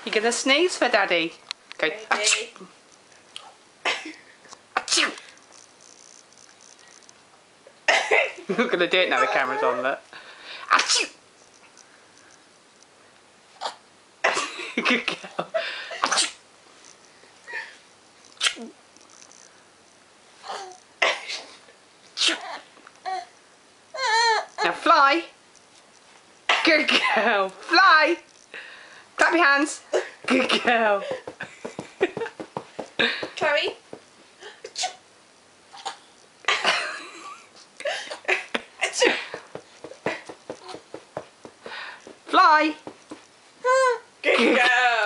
You gonna sneeze for Daddy? Go. Achoo. Achoo. I'm not gonna do it now the camera's on, look. Achoo. Good girl. Achoo. Achoo. Now fly. Good girl. Fly. Clap your hands. Good girl. Chloe. Fly. Good girl.